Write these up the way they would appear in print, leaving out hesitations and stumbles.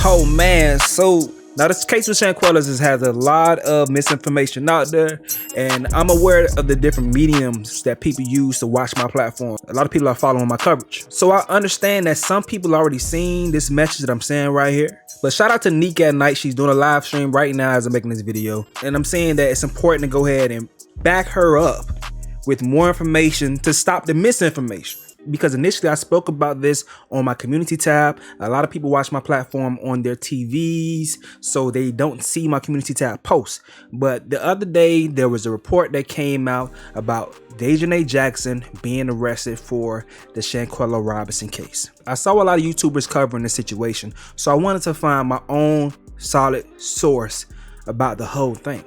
Oh man, so now this case with Shanquella has a lot of misinformation out there, and I'm aware of the different mediums that people use to watch my platform. A lot of people are following my coverage. So I understand that some people already seen this message that I'm saying right here. But shout out to Neek at Night. She's doing a live stream right now as I'm making this video. And I'm saying that it's important to go ahead and back her up with more information to stop the misinformation. Because initially I spoke about this on my community tab. A lot of people watch my platform on their TVs, so they don't see my community tab posts. But the other day there was a report that came out about Daejhanae Jackson being arrested for the Shanquella Robinson case. I saw a lot of YouTubers covering the situation, so I wanted to find my own solid source about the whole thing.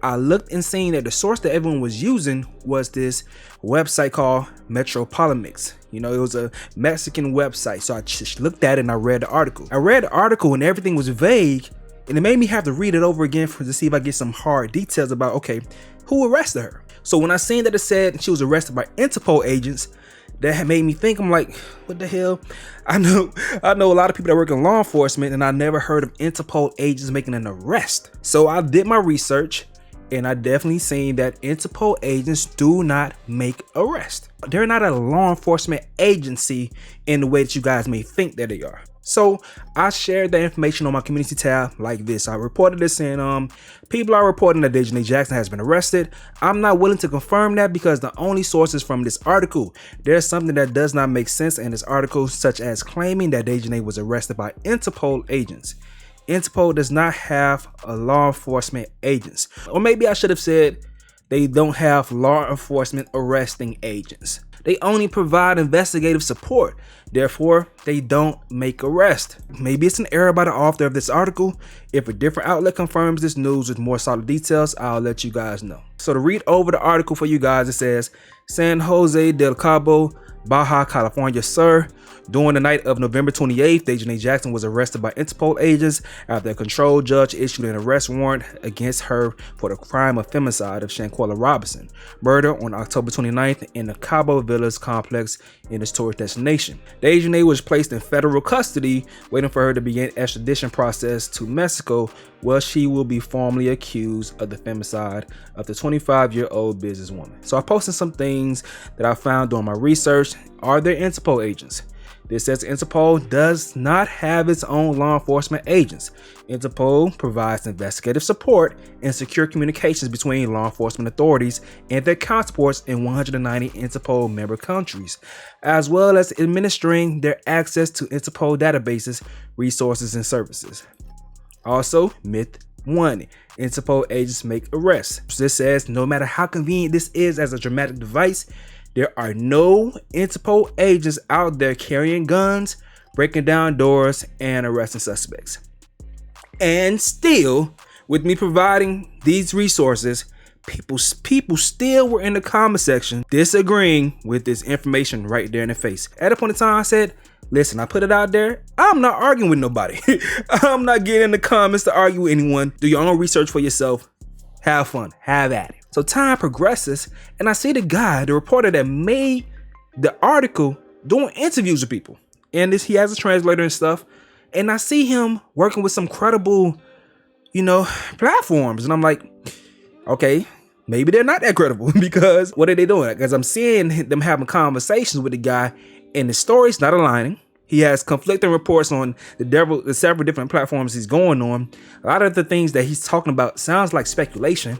I looked and seen that the source that everyone was using was this website called Metropolimics. You know, it was a Mexican website. So I just looked at it and I read the article. And everything was vague, and it made me have to read it over again to see if I get some hard details about, okay, who arrested her? So when I seen that it said she was arrested by Interpol agents, that had made me think, I'm like, what the hell? I know a lot of people that work in law enforcement, and I never heard of Interpol agents making an arrest. So I did my research, and I definitely seen that Interpol agents do not make arrests. They're not a law enforcement agency in the way that you guys may think that they are. So I shared that information on my community tab like this. I reported this, and people are reporting that Daejhanae Jackson has been arrested. I'm not willing to confirm that because the only source is from this article. There's something that does not make sense in this article, such as claiming that Daejhanae was arrested by Interpol agents. Interpol does not have a law enforcement agents. Or maybe I should have said they don't have law enforcement arresting agents. They only provide investigative support. Therefore, they don't make arrests. Maybe it's an error by the author of this article. If a different outlet confirms this news with more solid details, I'll let you guys know. So to read over the article for you guys, it says, San Jose del Cabo, Baja California, sir. During the night of November 28th, Daejhanae Jackson was arrested by Interpol agents after a control judge issued an arrest warrant against her for the crime of femicide of Shanquella Robinson, murder on October 29th in the Cabo Villas complex in its tourist destination. Daejhanae was placed in federal custody, waiting for her to begin extradition process to Mexico, where she will be formally accused of the femicide of the 25-year-old businesswoman. So I posted some things that I found during my research. Are there Interpol agents? This says Interpol does not have its own law enforcement agents. Interpol provides investigative support and secure communications between law enforcement authorities and their counterparts in 190 Interpol member countries, as well as administering their access to Interpol databases, resources, and services. Also, myth 1. Interpol agents make arrests. This says no matter how convenient this is as a dramatic device, there are no Interpol agents out there carrying guns, breaking down doors, and arresting suspects. And still, with me providing these resources, people still were in the comment section disagreeing with this information right there in the face. At a point in time, I said, listen, I put it out there. I'm not arguing with nobody. I'm not getting in the comments to argue with anyone. Do your own research for yourself. Have fun. Have at it. So time progresses, and I see the reporter that made the article doing interviews with people. And he has a translator and stuff. And I see him working with some credible, platforms. And I'm like, okay, maybe they're not that credible because what are they doing? Because I'm seeing them having conversations with the guy and the story's not aligning. He has conflicting reports on the several different platforms he's going on. A lot of the things that he's talking about sounds like speculation,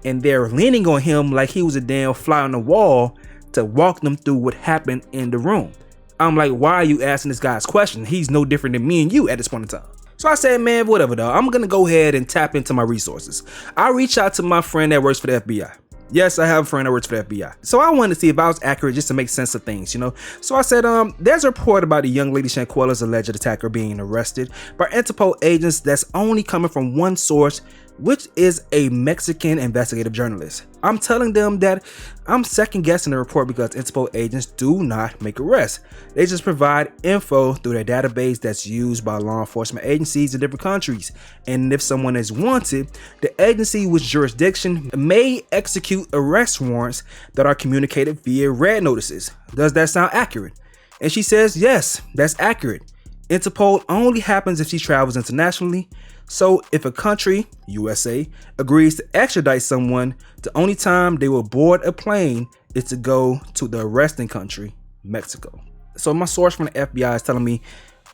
and they're leaning on him like he was a damn fly on the wall to walk them through what happened in the room. I'm like, why are you asking this guy's question? He's no different than me and you at this point in time. So I said, man, whatever though. I'm gonna go ahead and tap into my resources. I reached out to my friend that works for the FBI. Yes, I have a friend that works for the FBI. So I wanted to see if I was accurate just to make sense of things, So I said, there's a report about the young lady Shanquella's alleged attacker being arrested by Interpol agents that's only coming from one source, which is a Mexican investigative journalist. I'm telling them that I'm second guessing the report because Interpol agents do not make arrests. They just provide info through their database that's used by law enforcement agencies in different countries. And if someone is wanted, the agency with jurisdiction may execute arrest warrants that are communicated via red notices. Does that sound accurate? And she says, yes, that's accurate. Interpol only happens if she travels internationally. So if a country, USA, agrees to extradite someone, the only time they will board a plane is to go to the arresting country, Mexico. So my source from the FBI is telling me,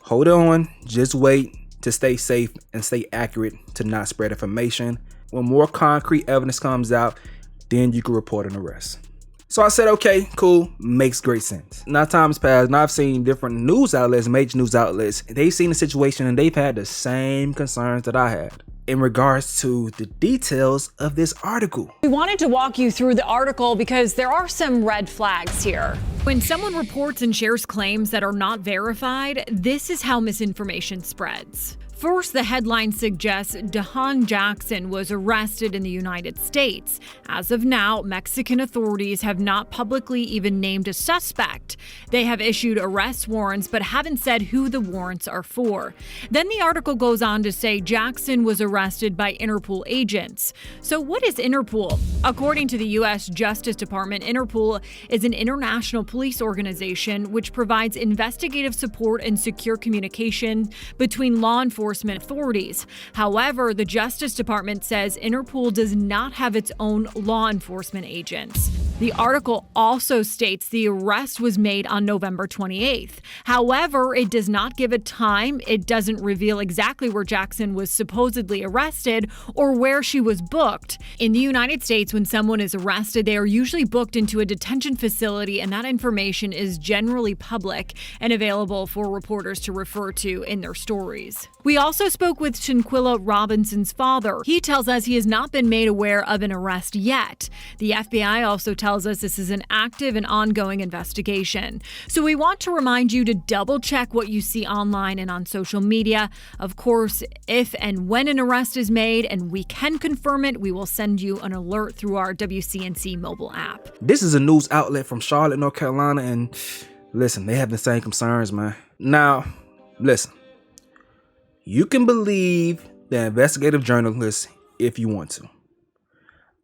hold on, just wait to stay safe and stay accurate to not spread information. When more concrete evidence comes out, then you can report an arrest. So I said, okay, cool, makes great sense. Now time's passed and I've seen different news outlets, major news outlets, they've seen the situation and they've had the same concerns that I had in regards to the details of this article. We wanted to walk you through the article because there are some red flags here. When someone reports and shares claims that are not verified, this is how misinformation spreads. First, the headline suggests Daejhanae Jackson was arrested in the United States. As of now, Mexican authorities have not publicly even named a suspect. They have issued arrest warrants but haven't said who the warrants are for. Then the article goes on to say Jackson was arrested by Interpol agents. So what is Interpol? According to the U.S. Justice Department, Interpol is an international police organization which provides investigative support and secure communication between law enforcement authorities. However, the Justice Department says Interpol does not have its own law enforcement agents. The article also states the arrest was made on November 28th. However, it does not give a time. It doesn't reveal exactly where Jackson was supposedly arrested or where she was booked. In the United States, when someone is arrested, they are usually booked into a detention facility, and that information is generally public and available for reporters to refer to in their stories. We also spoke with Shanquella Robinson's father. He tells us he has not been made aware of an arrest yet. The FBI also tells us this is an active and ongoing investigation. So we want to remind you to double check what you see online and on social media. Of course, if and when an arrest is made and we can confirm it, we will send you an alert through our WCNC mobile app. This is a news outlet from Charlotte, North Carolina, and listen, they have the same concerns, man. Now, listen. You can believe the investigative journalist if you want to.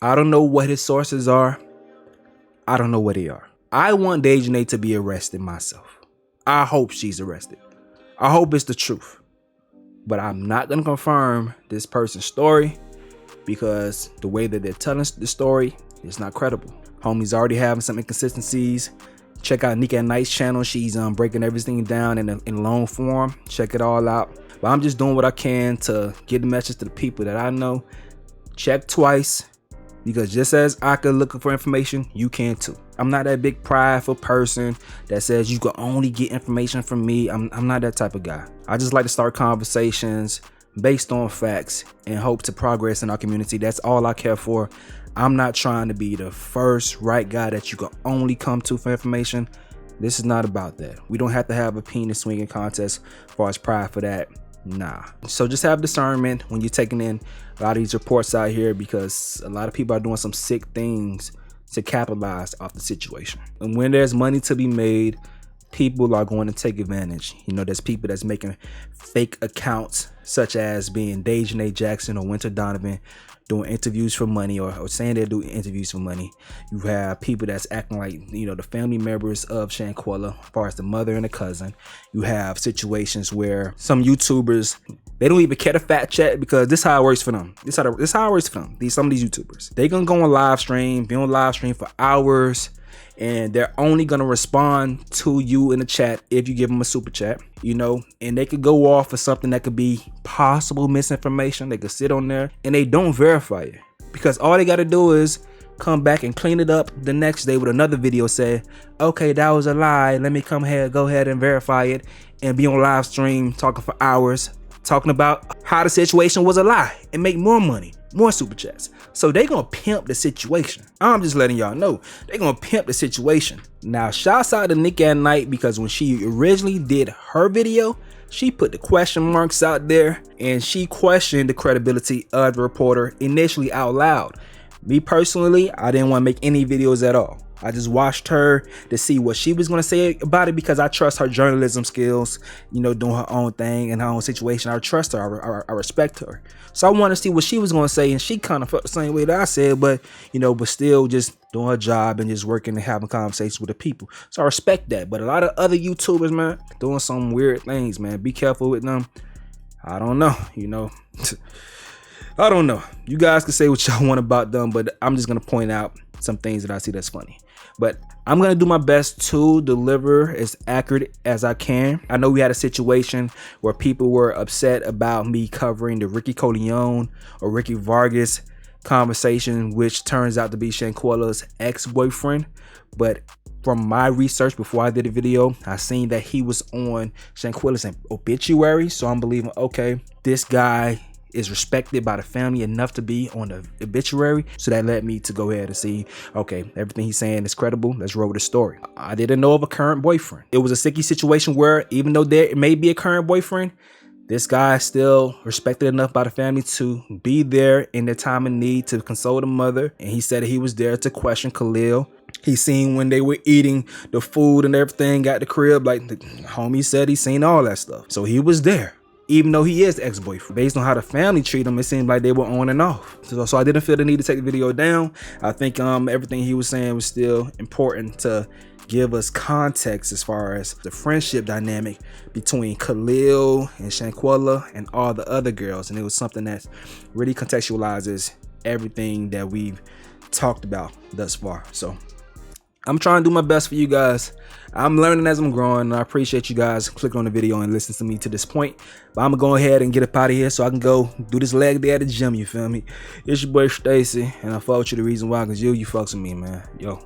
I don't know what his sources are. I don't know what they are. I want Daejhanae to be arrested myself. I hope she's arrested. I hope it's the truth. But I'm not going to confirm this person's story because the way that they're telling the story is not credible. Homie's already having some inconsistencies. Check out YeaImStacie's channel. She's breaking everything down in long form. Check it all out. But I'm just doing what I can to get the message to the people that I know. Check twice, because just as I could look for information, you can too. I'm not that big prideful person that says you can only get information from me. I'm not that type of guy. I just like to start conversations based on facts and hope to progress in our community. That's all I care for. I'm not trying to be the first right guy that you can only come to for information. This is not about that. We don't have to have a penis swinging contest as far as pride for that. Nah. So just have discernment when you're taking in a lot of these reports out here, because a lot of people are doing some sick things to capitalize off the situation. And when there's money to be made, people are going to take advantage. You know, there's people that's making fake accounts, such as being Daejhanae Jackson or Winter Donovan, doing interviews for money or saying they're doing interviews for money. You have people that's acting like, you know, the family members of Shanquella, as far as the mother and the cousin. You have situations where some YouTubers, they don't even care to fact check, because this is how it works for them. This is how it works for them. Some of these YouTubers, they gonna go on live stream, be on live stream for hours, and they're only gonna respond to you in the chat if you give them a super chat, you know, and they could go off for something that could be possible misinformation. They could sit on there and they don't verify it, because all they got to do is come back and clean it up the next day with another video saying, okay, that was a lie, let me go ahead and verify it, and be on live stream talking for hours, talking about how the situation was a lie and make more money, more super chats. So they gonna pimp the situation. I'm just letting y'all know, they gonna pimp the situation. Now, shouts out to YeaImStacie, because when she originally did her video, she put the question marks out there and she questioned the credibility of the reporter initially out loud. Me personally, I didn't want to make any videos at all. I just watched her to see what she was going to say about it because I trust her journalism skills, you know, doing her own thing in her own situation. I trust her. I respect her. So I want to see what she was going to say. And she kind of felt the same way that I said, but, you know, but still just doing her job and just working and having conversations with the people. So I respect that. But a lot of other YouTubers, man, doing some weird things, man. Be careful with them. I don't know, you know. I don't know. You guys can say what y'all want about them, but I'm just going to point out some things that I see that's funny. But I'm going to do my best to deliver as accurate as I can. I know we had a situation where people were upset about me covering the Ricky Coleon or Ricky Vargas conversation, which turns out to be Shanquella's ex-boyfriend. But from my research before I did the video, I seen that he was on Shanquella's obituary. So I'm believing, okay, this guy is respected by the family enough to be on the obituary. So that led me to go ahead and see, okay, everything he's saying is credible. Let's roll with the story. I didn't know of a current boyfriend. It was a sticky situation where even though there may be a current boyfriend, this guy is still respected enough by the family to be there in their time of need to console the mother. And he said he was there to question Khalil. He seen when they were eating the food and everything at the crib, like the homie said, he seen all that stuff. So he was there. Even though he is ex-boyfriend, based on how the family treat him, it seemed like they were on and off. So I didn't feel the need to take the video down. I think everything he was saying was still important to give us context as far as the friendship dynamic between Khalil and Shanquella and all the other girls. And it was something that really contextualizes everything that we've talked about thus far. So I'm trying to do my best for you guys. I'm learning as I'm growing, and I appreciate you guys clicking on the video and listening to me to this point. But I'm gonna go ahead and get up out of here so I can go do this leg day at the gym, you feel me? It's your boy Stacy, and I fuck with you the reason why, because you fucks with me, man. Yo.